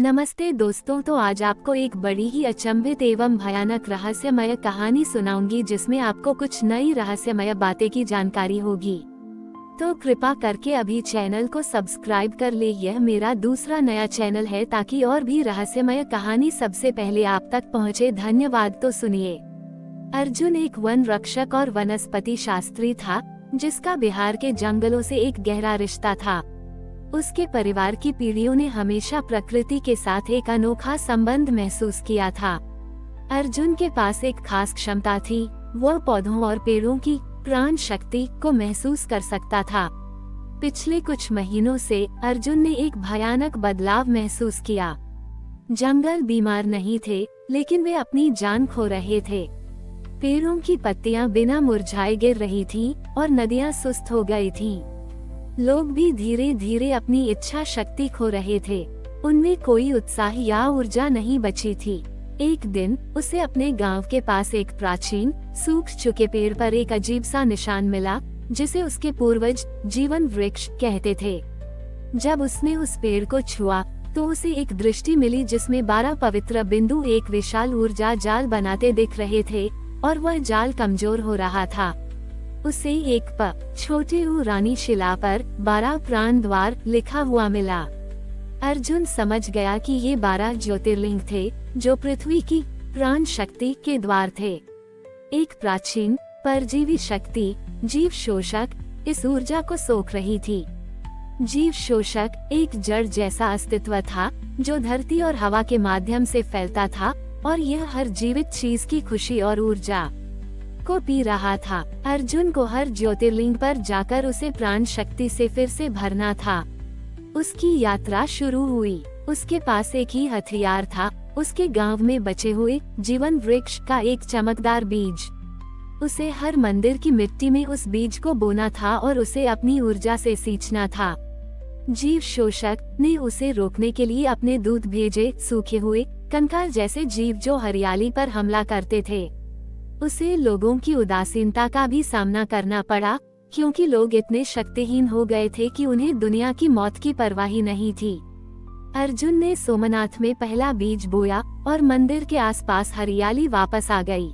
नमस्ते दोस्तों, तो आज आपको एक बड़ी ही अचंभित एवं भयानक रहस्यमय कहानी सुनाऊंगी जिसमें आपको कुछ नई रहस्यमय बातें की जानकारी होगी। तो कृपा करके अभी चैनल को सब्सक्राइब कर ले। यह मेरा दूसरा नया चैनल है ताकि और भी रहस्यमय कहानी सबसे पहले आप तक पहुंचे। धन्यवाद। तो सुनिए। अर्जुन एक वन रक्षक और वनस्पति शास्त्री था जिसका बिहार के जंगलों से एक गहरा रिश्ता था। उसके परिवार की पीढ़ियों ने हमेशा प्रकृति के साथ एक अनोखा संबंध महसूस किया था। अर्जुन के पास एक खास क्षमता थी, वह पौधों और पेड़ों की प्राण शक्ति को महसूस कर सकता था। पिछले कुछ महीनों से अर्जुन ने एक भयानक बदलाव महसूस किया। जंगल बीमार नहीं थे, लेकिन वे अपनी जान खो रहे थे। पेड़ों की पत्तियां बिना मुरझाए गिर रही थीं और नदियां सुस्त हो गई थीं। लोग भी धीरे धीरे अपनी इच्छा शक्ति खो रहे थे। उनमें कोई उत्साह या ऊर्जा नहीं बची थी। एक दिन उसे अपने गांव के पास एक प्राचीन सूख चुके पेड़ पर एक अजीब सा निशान मिला जिसे उसके पूर्वज जीवन वृक्ष कहते थे। जब उसने उस पेड़ को छुआ तो उसे एक दृष्टि मिली जिसमें 12 पवित्र बिंदु एक विशाल ऊर्जा जाल बनाते दिख रहे थे और वह जाल कमजोर हो रहा था। उसे एक छोटे ऊरानी शिला पर 12 प्राण द्वार लिखा हुआ मिला। अर्जुन समझ गया कि ये 12 ज्योतिर्लिंग थे जो पृथ्वी की प्राण शक्ति के द्वार थे। एक प्राचीन परजीवी शक्ति जीव शोषक इस ऊर्जा को सोख रही थी। जीव शोषक एक जड़ जैसा अस्तित्व था जो धरती और हवा के माध्यम से फैलता था और यह हर जीवित चीज की खुशी और ऊर्जा को पी रहा था। अर्जुन को हर ज्योतिर्लिंग पर जाकर उसे प्राण शक्ति से फिर से भरना था। उसकी यात्रा शुरू हुई। उसके पास एक ही हथियार था, उसके गांव में बचे हुए जीवन वृक्ष का एक चमकदार बीज। उसे हर मंदिर की मिट्टी में उस बीज को बोना था और उसे अपनी ऊर्जा से सींचना था। जीव शोषक ने उसे रोकने के लिए अपने दूत भेजे, सूखे हुए कंकाल जैसे जीव जो हरियाली पर हमला करते थे। उसे लोगों की उदासीनता का भी सामना करना पड़ा, क्योंकि लोग इतने शक्तिहीन हो गए थे कि उन्हें दुनिया की मौत की परवाह ही नहीं थी। अर्जुन ने सोमनाथ में पहला बीज बोया और मंदिर के आसपास हरियाली वापस आ गई।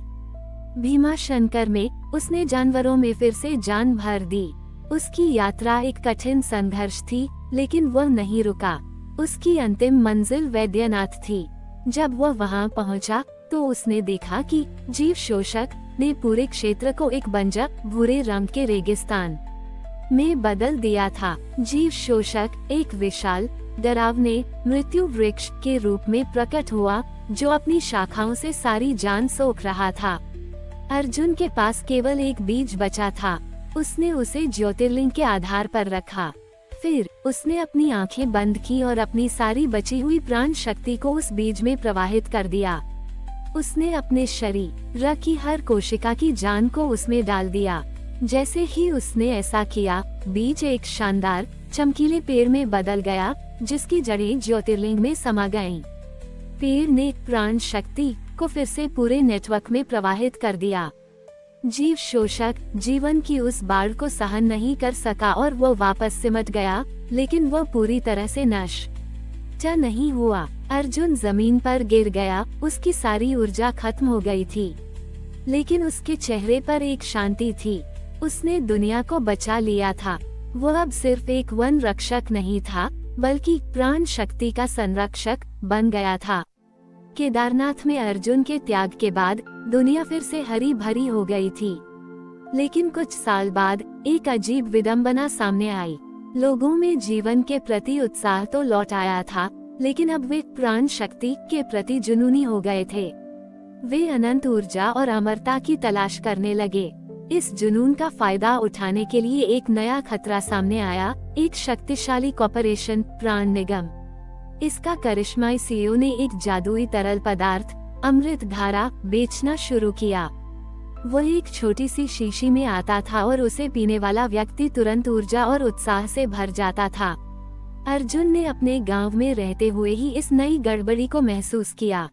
भीमाशंकर में उसने जानवरों में फिर से जान भर दी। उसकी यात्रा एक कठिन संघर्ष थी, लेकिन वह नहीं रुका। उसकी अंतिम मंजिल वैद्यनाथ थी। जब वह वहां पहुंचा तो उसने देखा कि जीव शोषक ने पूरे क्षेत्र को एक बंजर भूरे रंग के रेगिस्तान में बदल दिया था। जीव शोषक एक विशाल डरावने मृत्यु वृक्ष के रूप में प्रकट हुआ जो अपनी शाखाओं से सारी जान सोख रहा था। अर्जुन के पास केवल एक बीज बचा था। उसने उसे ज्योतिर्लिंग के आधार पर रखा। फिर उसने अपनी आंखें बंद की और अपनी सारी बची हुई प्राण शक्ति को उस बीज में प्रवाहित कर दिया। उसने अपने शरीर की हर कोशिका की जान को उसमें डाल दिया। जैसे ही उसने ऐसा किया, बीज एक शानदार चमकीले पेड़ में बदल गया जिसकी जड़ें ज्योतिर्लिंग में समा गईं। पेड़ ने प्राण शक्ति को फिर से पूरे नेटवर्क में प्रवाहित कर दिया। जीव शोषक जीवन की उस बाढ़ को सहन नहीं कर सका और वो वापस सिमट गया, लेकिन वह पूरी तरह से नष्ट नहीं हुआ। अर्जुन जमीन पर गिर गया, उसकी सारी ऊर्जा खत्म हो गई थी, लेकिन उसके चेहरे पर एक शांति थी। उसने दुनिया को बचा लिया था। वह अब सिर्फ एक वन रक्षक नहीं था, बल्कि प्राण शक्ति का संरक्षक बन गया था। केदारनाथ में अर्जुन के त्याग के बाद दुनिया फिर से हरी भरी हो गई थी, लेकिन कुछ साल बाद एक अजीब विडंबना सामने आई। लोगों में जीवन के प्रति उत्साह तो लौट आया था, लेकिन अब वे प्राण शक्ति के प्रति जुनूनी हो गए थे। वे अनंत ऊर्जा और अमरता की तलाश करने लगे। इस जुनून का फायदा उठाने के लिए एक नया खतरा सामने आया, एक शक्तिशाली कॉर्पोरेशन प्राण निगम। इसका करिश्माई सीईओ ने एक जादुई तरल पदार्थ अमृत धारा बेचना शुरू किया। वह एक छोटी सी शीशी में आता था और उसे पीने वाला व्यक्ति तुरंत ऊर्जा और उत्साह से भर जाता था। अर्जुन ने अपने गांव में रहते हुए ही इस नई गड़बड़ी को महसूस किया।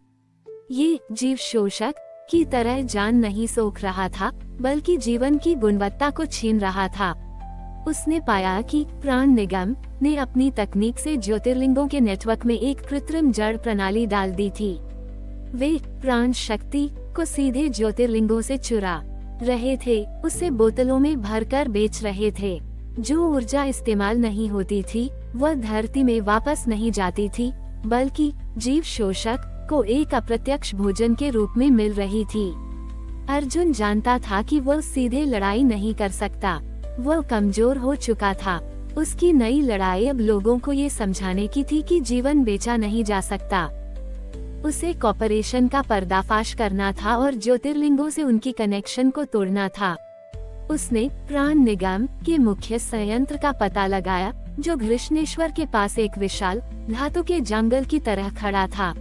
ये जीव शोषक की तरह जान नहीं सोख रहा था, बल्कि जीवन की गुणवत्ता को छीन रहा था। उसने पाया कि प्राण निगम ने अपनी तकनीक से ज्योतिर्लिंगों के नेटवर्क में एक कृत्रिम जड़ प्रणाली डाल दी थी। वे प्राण शक्ति को सीधे ज्योतिर्लिंगों से चुरा रहे थे, उसे बोतलों में भरकर बेच रहे थे। जो ऊर्जा इस्तेमाल नहीं होती थी वह धरती में वापस नहीं जाती थी, बल्कि जीव शोषक को एक अप्रत्यक्ष भोजन के रूप में मिल रही थी। अर्जुन जानता था कि वह सीधे लड़ाई नहीं कर सकता, वह कमजोर हो चुका था। उसकी नई लड़ाई अब लोगों को ये समझाने की थी कि जीवन बेचा नहीं जा सकता। उसे कॉर्पोरेशन का पर्दाफाश करना था और ज्योतिर्लिंगों से उनकी कनेक्शन को तोड़ना था। उसने प्राण निगम के मुख्य संयंत्र का पता लगाया, जो घृष्णेश्वर के पास एक विशाल धातु के जंगल की तरह खड़ा था।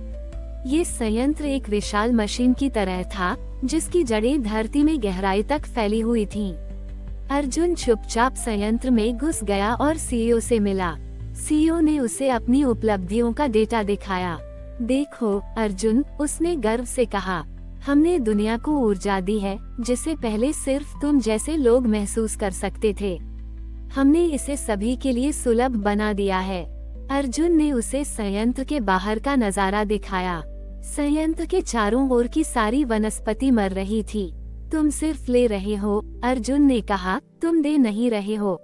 ये संयंत्र एक विशाल मशीन की तरह था, जिसकी जड़ें धरती में गहराई तक फैली हुई थीं। अर्जुन चुपचाप संयंत्र में घुस गया और सीईओ से मिला। सीईओ ने उसे अपनी उपलब्धियों का डेटा दिखाया। देखो अर्जुन, उसने गर्व से कहा, हमने दुनिया को ऊर्जा दी है जिसे पहले सिर्फ तुम जैसे लोग महसूस कर सकते थे। हमने इसे सभी के लिए सुलभ बना दिया है। अर्जुन ने उसे संयंत्र के बाहर का नजारा दिखाया। संयंत्र के चारों ओर की सारी वनस्पति मर रही थी। तुम सिर्फ ले रहे हो, अर्जुन ने कहा, तुम दे नहीं रहे हो।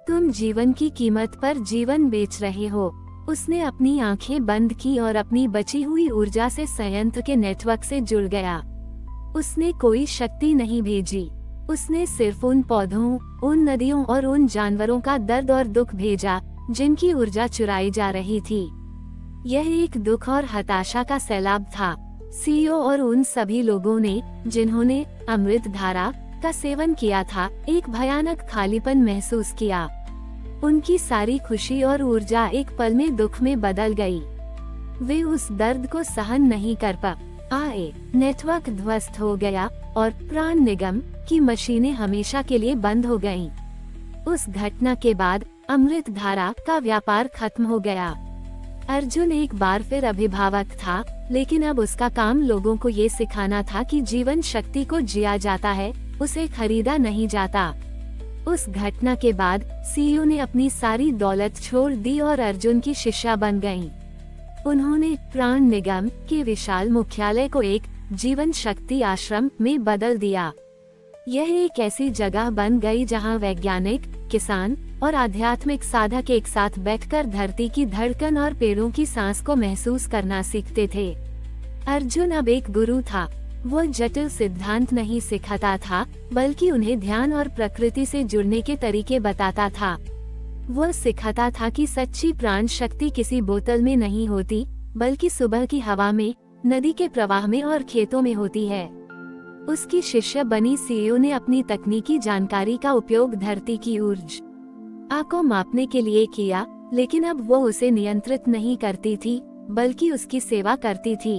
तुम जीवन की कीमत पर जीवन बेच रहे हो। उसने अपनी आंखें बंद की और अपनी बची हुई ऊर्जा से संयंत्र के नेटवर्क से जुड़ गया। उसने कोई शक्ति नहीं भेजी, उसने सिर्फ उन पौधों, उन नदियों और उन जानवरों का दर्द और दुख भेजा जिनकी ऊर्जा चुराई जा रही थी। यह एक दुख और हताशा का सैलाब था। सीईओ और उन सभी लोगों ने जिन्होंने अमृत धारा का सेवन किया था, एक भयानक खालीपन महसूस किया। उनकी सारी खुशी और ऊर्जा एक पल में दुख में बदल गई। वे उस दर्द को सहन नहीं कर पाए। नेटवर्क ध्वस्त हो गया और प्राण निगम की मशीनें हमेशा के लिए बंद हो गईं। उस घटना के बाद अमृत धारा का व्यापार खत्म हो गया। अर्जुन एक बार फिर अभिभावक था, लेकिन अब उसका काम लोगों को ये सिखाना था कि जीवन शक्ति को जिया जाता है, उसे खरीदा नहीं जाता। उस घटना के बाद सीईओ ने अपनी सारी दौलत छोड़ दी और अर्जुन की शिष्या बन गईं। उन्होंने प्राण निगम के विशाल मुख्यालय को एक जीवन शक्ति आश्रम में बदल दिया। यह एक ऐसी जगह बन गई जहां वैज्ञानिक, किसान और आध्यात्मिक साधक एक साथ बैठकर धरती की धड़कन और पेड़ों की सांस को महसूस करना सीखते थे। अर्जुन अब एक गुरु था। वह जटिल सिद्धांत नहीं सिखाता था, बल्कि उन्हें ध्यान और प्रकृति से जुड़ने के तरीके बताता था। वह सिखाता था कि सच्ची प्राण शक्ति किसी बोतल में नहीं होती, बल्कि सुबह की हवा में, नदी के प्रवाह में और खेतों में होती है। उसकी शिष्य बनी सीईओ ने अपनी तकनीकी जानकारी का उपयोग धरती की ऊर्जा को मापने के लिए किया, लेकिन अब वो उसे नियंत्रित नहीं करती थी, बल्कि उसकी सेवा करती थी।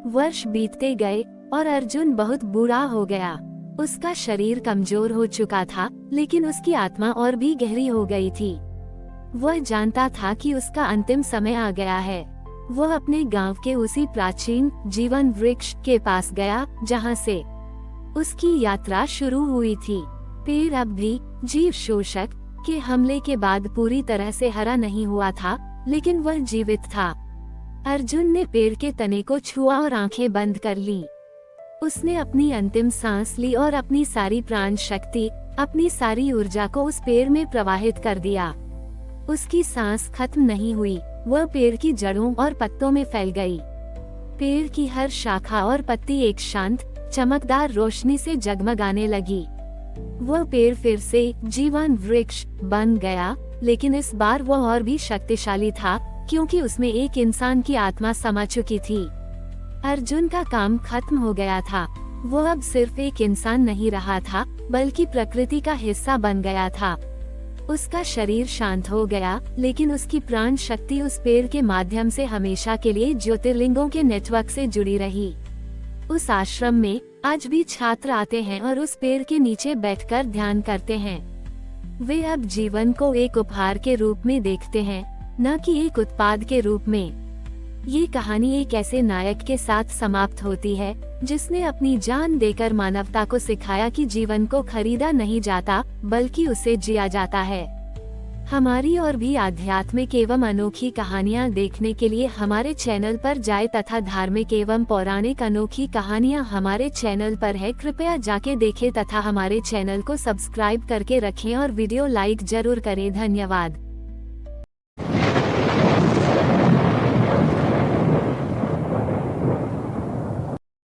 वर्ष बीतते गए और अर्जुन बहुत बूढ़ा हो गया। उसका शरीर कमजोर हो चुका था, लेकिन उसकी आत्मा और भी गहरी हो गई थी। वह जानता था कि उसका अंतिम समय आ गया है। वह अपने गांव के उसी प्राचीन जीवन वृक्ष के पास गया, जहां से उसकी यात्रा शुरू हुई थी। पेड़ अब भी जीव शोषक के हमले के बाद पूरी तरह से हरा नहीं हुआ था, लेकिन वह जीवित था। अर्जुन ने पेड़ के तने को छुआ और आंखें बंद कर ली। उसने अपनी अंतिम सांस ली और अपनी सारी प्राण शक्ति, अपनी सारी ऊर्जा को उस पेड़ में प्रवाहित कर दिया। उसकी सांस खत्म नहीं हुई, वह पेड़ की जड़ों और पत्तों में फैल गई। पेड़ की हर शाखा और पत्ती एक शांत, चमकदार रोशनी से जगमगाने लगी। वह पेड़ फिर से जीवन वृक्ष बन गया, लेकिन इस बार वह और भी शक्तिशाली था, क्योंकि उसमें एक इंसान की आत्मा समा चुकी थी। अर्जुन का काम खत्म हो गया था। वो अब सिर्फ एक इंसान नहीं रहा था, बल्कि प्रकृति का हिस्सा बन गया था। उसका शरीर शांत हो गया, लेकिन उसकी प्राण शक्ति उस पेड़ के माध्यम से हमेशा के लिए ज्योतिर्लिंगों के नेटवर्क से जुड़ी रही। उस आश्रम में आज भी छात्र आते हैं और उस पेड़ के नीचे बैठकर ध्यान करते हैं। वे अब जीवन को एक उपहार के रूप में देखते हैं, न कि एक उत्पाद के रूप में। ये कहानी एक ऐसे नायक के साथ समाप्त होती है जिसने अपनी जान देकर मानवता को सिखाया कि जीवन को खरीदा नहीं जाता बल्कि उसे जिया जाता है। हमारी और भी आध्यात्मिक एवं अनोखी कहानियाँ देखने के लिए हमारे चैनल पर जाएं तथा धार्मिक एवं पौराणिक अनोखी कहानियाँ हमारे चैनल पर है, कृपया जाके देखें तथा हमारे चैनल को सब्सक्राइब करके रखें और वीडियो लाइक जरूर करें। धन्यवाद।